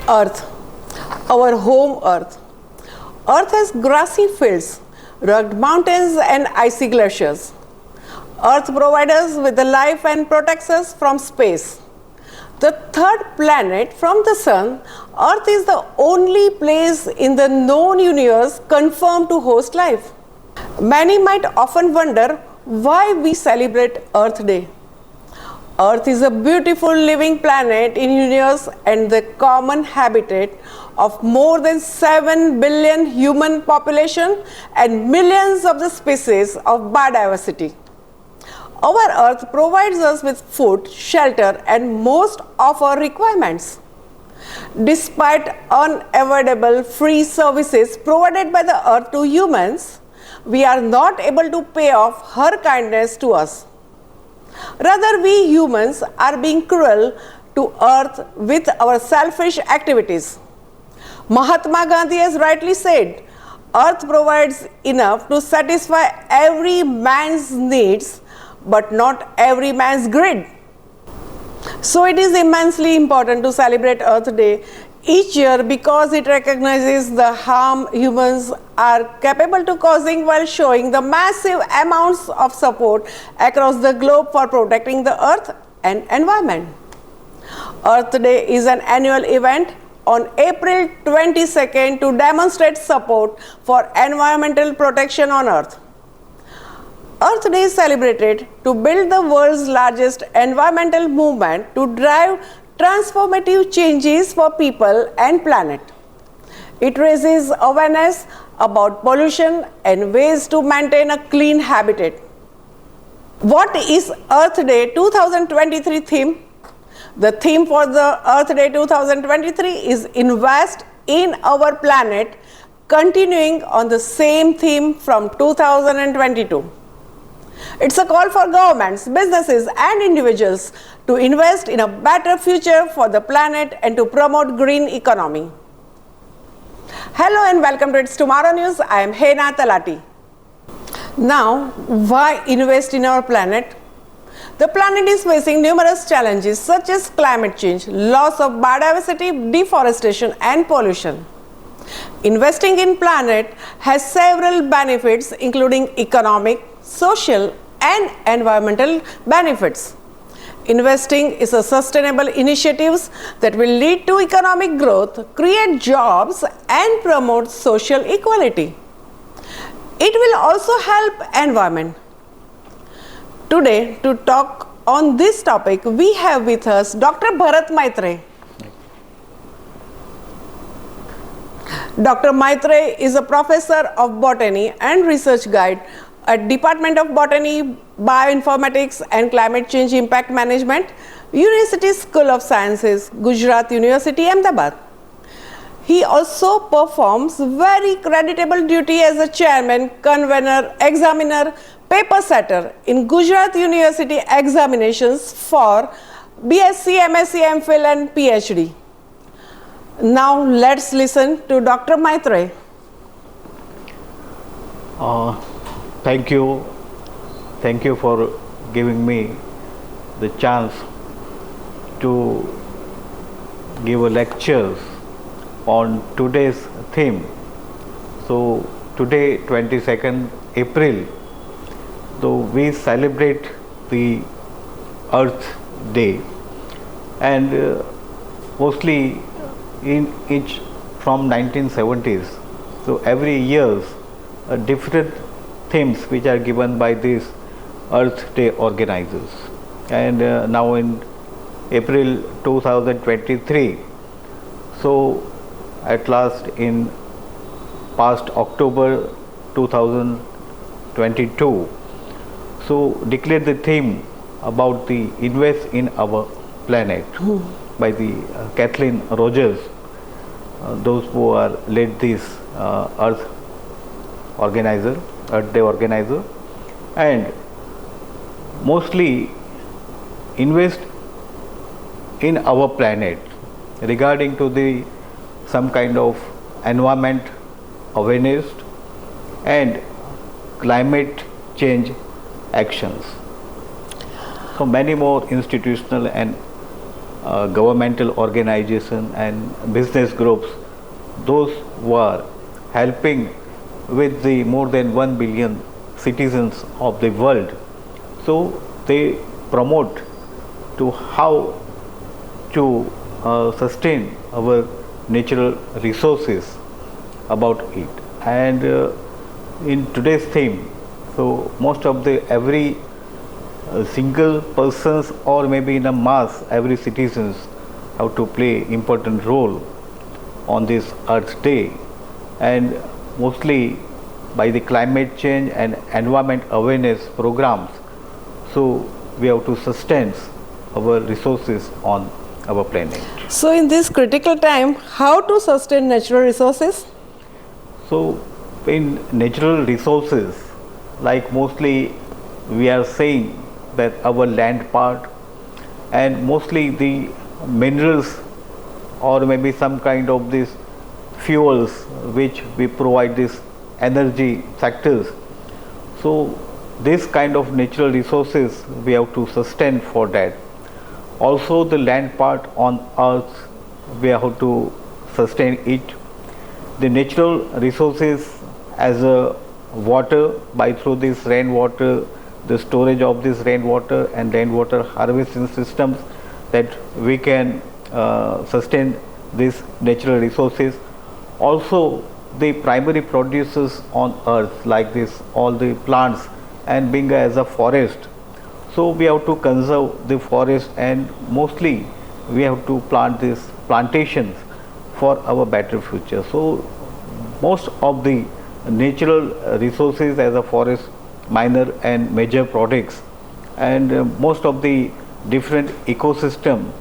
Earth, our home Earth. Earth has grassy fields, rugged mountains and icy glaciers. Earth provides us with the life and protects us from space. The third planet from the Sun, Earth is the only place in the known universe confirmed to host life. Many might often wonder why we celebrate Earth Day. Earth is a beautiful living planet in universe and the common habitat of more than 7 billion human population and millions of the species of biodiversity. Our Earth provides us with food, shelter, and most of our requirements. Despite unavoidable free services provided by the Earth to humans, we are not able to pay off her kindness to us. Rather, we humans are being cruel to Earth with our selfish activities. Mahatma Gandhi has rightly said, Earth provides enough to satisfy every man's needs, but not every man's greed. So it is immensely important to celebrate Earth Day each year because it recognizes the harm humans are capable to causing while showing the massive amounts of support across the globe for protecting the earth and environment. Earth Day is an annual event on April 22nd to demonstrate support for environmental protection on Earth. Earth Day is celebrated to build the world's largest environmental movement to drive transformative changes for people and planet. It raises awareness about pollution and ways to maintain a clean habitat. What is Earth Day 2023 theme? The theme for the Earth Day 2023 is Invest in Our Planet, continuing on the same theme from 2022. It's a call for governments, businesses and individuals to invest in a better future for the planet and to promote green economy. Hello and welcome to Itstomorrownews. I am Hena Talati. Now, why invest in our planet? The planet is facing numerous challenges such as climate change, loss of biodiversity, deforestation and pollution. Investing in planet has several benefits including economic, social and environmental benefits. Investing is a sustainable initiatives that will lead to economic growth, create jobs and promote social equality. It will also help environment. Today, to talk on this topic, we have with us Dr. Bharat Maitre. Dr. Maitre is a professor of botany and research guide at Department of Botany, Bioinformatics and Climate Change Impact Management, University School of Sciences, Gujarat University, Ahmedabad. He also performs very creditable duty as a chairman, convener, examiner, paper setter in Gujarat University examinations for BSc, MSc, MPhil and PhD. Now let's listen to Dr. Maitre. Thank you for giving me the chance to give a lectures on today's theme. So today 22nd April, so we celebrate the Earth Day, and mostly in each from 1970s. So every year different themes which are given by these Earth Day organizers, and now in April 2023, so at last in past October 2022, so declared the theme about the invest in our planet by the Kathleen Rogers, those who are led this Earth Day organizer, and mostly invest in our planet regarding to the some kind of environment awareness and climate change actions. So many more institutional and governmental organization and business groups, those who are helping with the more than 1 billion citizens of the world. So they promote to how to sustain our natural resources about it. And in today's theme, so most of the every single persons or maybe in a mass, every citizens have to play important role on this Earth Day, and mostly by the climate change and environment awareness programs. So we have to sustain our resources on our planet. So in this critical time, how to sustain natural resources? So in natural resources, like mostly we are saying that our land part and mostly the minerals or maybe some kind of these fuels which we provide this energy sectors. So this kind of natural resources we have to sustain for that. Also the land part on earth, we have to sustain it. The natural resources as a water, by through this rainwater, the storage of this rainwater and rainwater harvesting systems, that we can sustain these natural resources. Also the primary producers on earth like this, all the plants, and being as a forest, so we have to conserve the forest, and mostly we have to plant these plantations for our better future. So most of the natural resources as a forest, minor and major products, and most of the different ecosystem,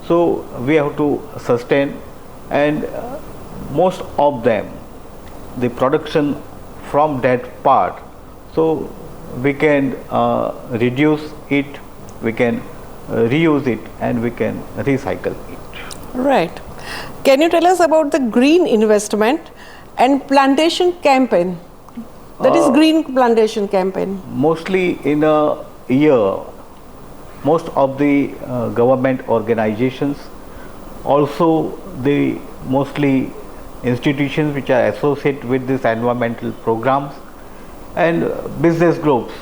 so we have to sustain, and most of them the production from that part, so we can reduce it, we can reuse it, and we can recycle it. Right. Can you tell us about the green investment and plantation campaign? That is green plantation campaign. Mostly in a year, most of the government organizations, also the mostly institutions which are associated with this environmental programs, and business groups,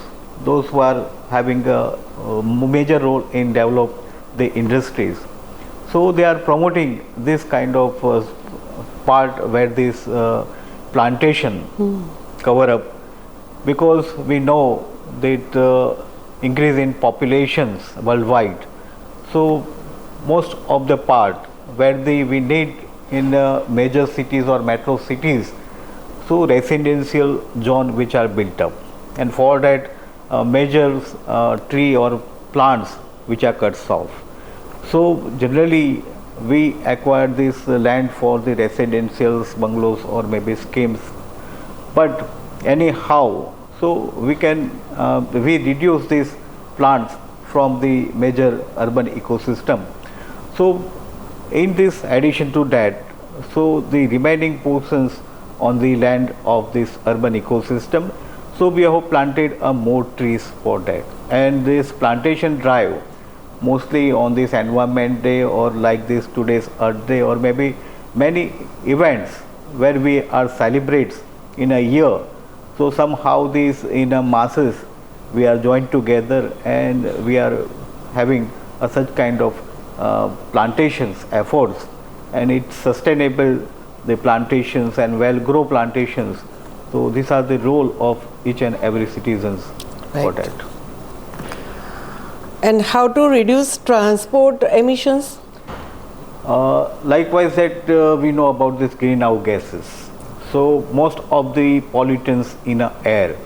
those who are having a major role in develop the industries. So they are promoting this kind of part where this plantation cover up, because we know that increase in populations worldwide. So most of the part where we need in major cities or metro cities, so residential zone which are built up, and for that major tree or plants which are cut off. So generally we acquire this land for the residentials, bungalows, or maybe schemes, but anyhow, so we can we reduce these plants from the major urban ecosystem. So in this addition to that, so the remaining portions on the land of this urban ecosystem, so we have planted more trees for that. And this plantation drive, mostly on this environment day or like this today's Earth Day, or maybe many events where we are celebrates in a year, so somehow these in a masses we are joined together and we are having such kind of plantations efforts, and it's sustainable, the plantations and well grow plantations. So these are the role of each and every citizens for Right. that. And how to reduce transport emissions? Likewise that we know about this greenhouse gases. So most of the pollutants in the air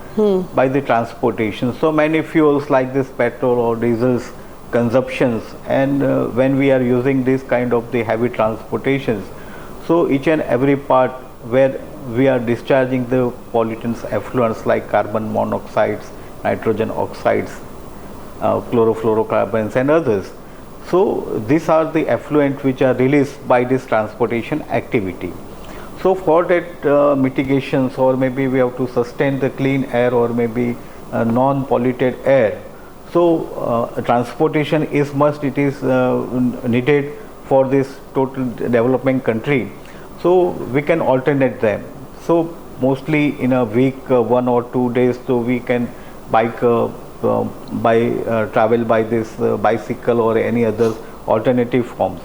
by the transportation, so many fuels like this petrol or diesels consumptions, and when we are using this kind of the heavy transportations, so each and every part where we are discharging the pollutants effluents like carbon monoxides, nitrogen oxides, chlorofluorocarbons and others. So these are the effluents which are released by this transportation activity. So for that mitigations, or maybe we have to sustain the clean air or maybe non-polluted air, So transportation is must, it is needed for this total developing country. So we can alternate them. So mostly in a week, 1 or 2 days, so we can bike travel by this bicycle or any other alternative forms.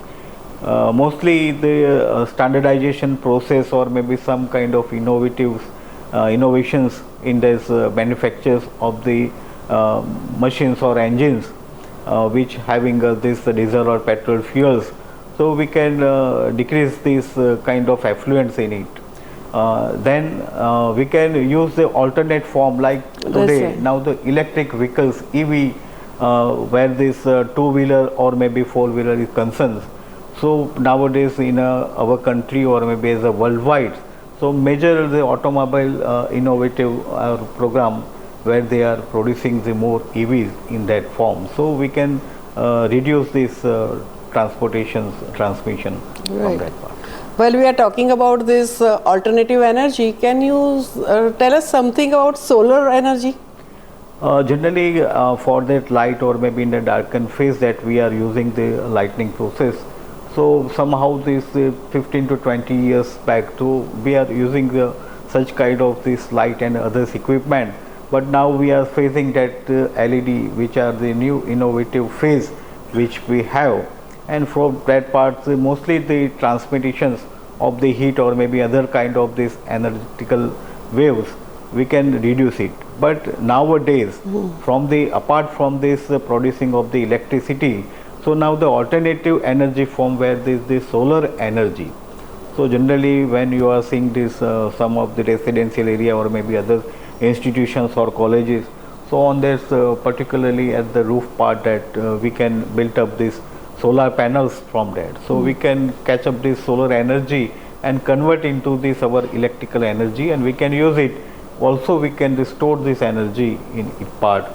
Mostly the standardization process or maybe some kind of innovations in this manufactures of the machines or engines which having this diesel or petrol fuels, so we can decrease this kind of effluents in it. Then we can use the alternate form like today. right. Now the electric vehicles, EV, where this two-wheeler or maybe four-wheeler is concerned. So nowadays in our country or maybe as a worldwide, so major the automobile innovative program where they are producing the more EVs in that form. So we can reduce this transportation transmission from Right. that part. Well, we are talking about this alternative energy. Can you tell us something about solar energy? Generally for that light or maybe in the darkened phase that we are using the lightning process. So somehow this 15 to 20 years back to we are using such kind of this light and others equipment, but now we are facing that LED, which are the new innovative phase which we have, and from that part mostly the transmissions of the heat or maybe other kind of this energetical waves we can reduce it. But nowadays from the apart from this producing of the electricity, so now the alternative energy form where there is the solar energy. So generally when you are seeing this some of the residential area or maybe other institutions or colleges, so on this particularly at the roof part that we can build up this solar panels from that. So we can catch up this solar energy and convert into this our electrical energy, and we can use it. Also we can restore this energy in it part.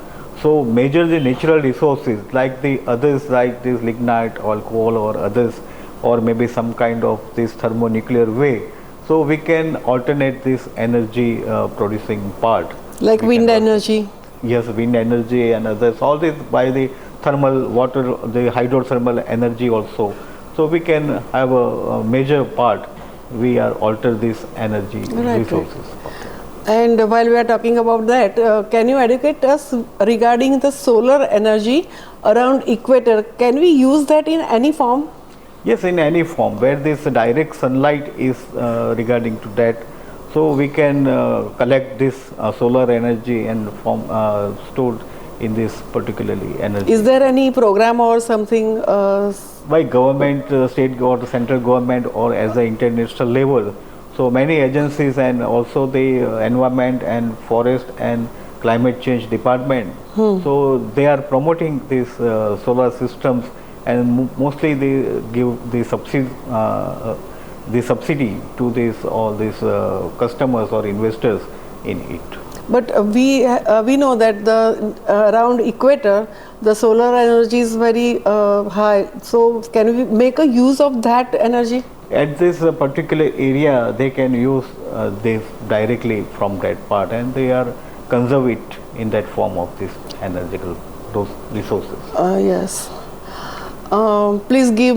So major the natural resources like the others like this lignite, alcohol or others, or maybe some kind of this thermonuclear way. So we can alternate this energy producing part. Like We wind can energy? Yes, wind energy and others, all this by the thermal water, the hydrothermal energy also. So we can have a major part, we are alter this energy Right. resources. And while we are talking about that, can you educate us regarding the solar energy around equator? Can we use that in any form? Yes, in any form where this direct sunlight is regarding to that, so we can collect this solar energy and form stored in this particularly energy. Is there any program or something? By government, state or central government or as the international level. So many agencies and also the environment and forest and climate change department. So they are promoting these solar systems, and mostly they give the subsidy to this all these customers or investors in it. But we know that the around equator the solar energy is very high. So can we make a use of that energy? At this particular area, they can use this directly from that part, and they are conserve it in that form of this energetical those resources. Yes. Please give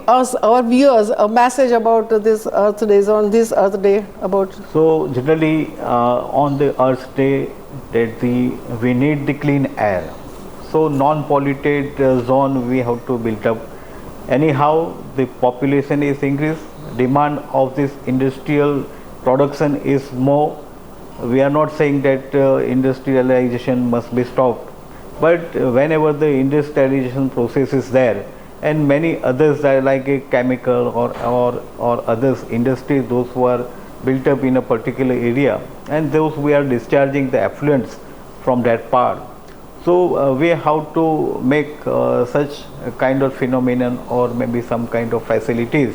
us our viewers a message about this Earth Days on this Earth Day about. So generally on the Earth Day that we need the clean air. So non-polluted zone we have to build up. Anyhow, the population is increased, demand of this industrial production is more. We are not saying that industrialization must be stopped, but whenever the industrialization process is there, and many others are like a chemical or others industries, those who are built up in a particular area, and those we are discharging the effluents from that part. So we have to make such a kind of phenomenon or maybe some kind of facilities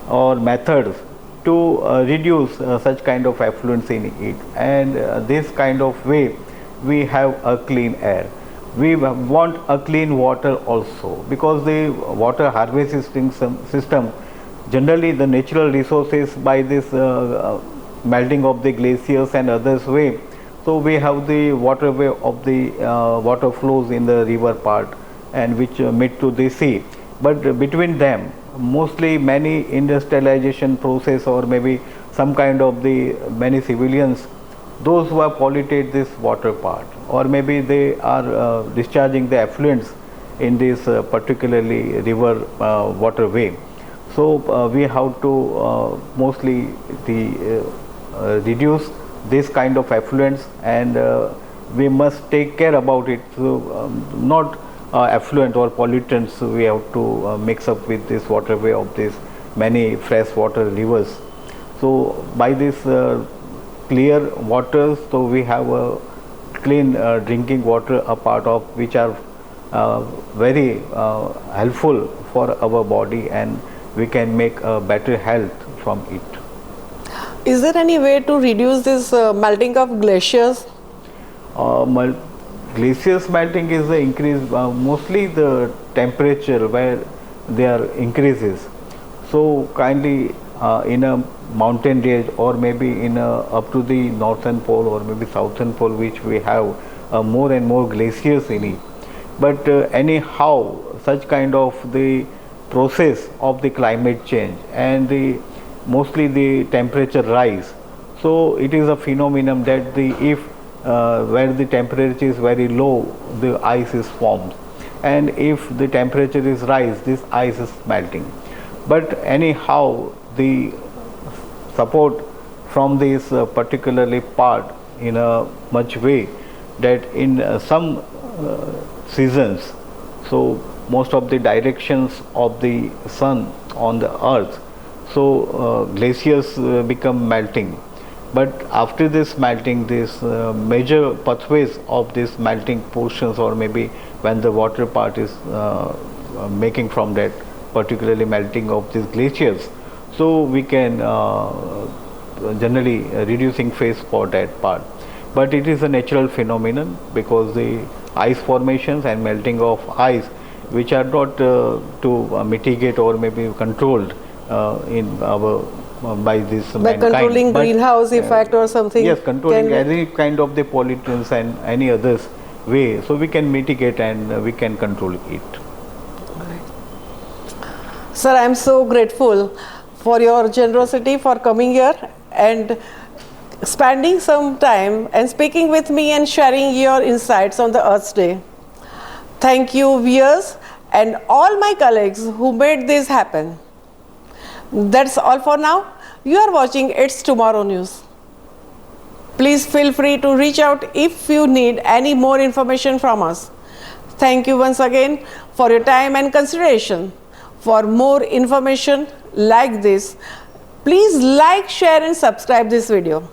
or methods to reduce such kind of effluents in it, and this kind of way we have a clean air. We want a clean water also, because the water harvesting system, generally the natural resources by this melting of the glaciers and others way, So we have the waterway of the water flows in the river part and which meet to the sea. But between them, mostly many industrialization process or maybe some kind of the many civilians, those who have polluted this water part, or maybe they are discharging the effluents in this particularly river waterway. So we have to mostly reduce this kind of effluents, and we must take care about it. So not effluent or pollutants we have to mix up with this waterway of these many freshwater rivers. So by this clear waters, so we have a clean drinking water, a part of which are very helpful for our body, and we can make a better health from it. Is there any way to reduce this melting of glaciers? Glaciers melting is the increase, mostly the temperature where there increases. So kindly in a mountain range, or maybe in up to the northern pole or maybe southern pole, which we have more and more glaciers in it. But anyhow, such kind of the process of the climate change and the mostly the temperature rise. So it is a phenomenon that the if where the temperature is very low, the ice is formed, and if the temperature is rise, this ice is melting. But anyhow, the support from this particularly part in a much way that in some seasons, so most of the directions of the sun on the earth, so glaciers become melting. But after this melting, this major pathways of this melting portions, or maybe when the water part is making from that particularly melting of these glaciers, so we can generally reducing phase for that part. But it is a natural phenomenon, because the ice formations and melting of ice, which are not to mitigate or maybe controlled in our by this By mankind. controlling But, greenhouse effect or something? yes, controlling any kind of the pollutants and any others way, so we can mitigate and we can control it. Sir, I am so grateful for your generosity for coming here and spending some time and speaking with me and sharing your insights on the Earth's Day. Thank you, viewers, and all my colleagues who made this happen. That's all for now. You are watching It's Tomorrow News. Please feel free to reach out if you need any more information from us. Thank you once again for your time and consideration. For more information like this, please like, share and subscribe this video.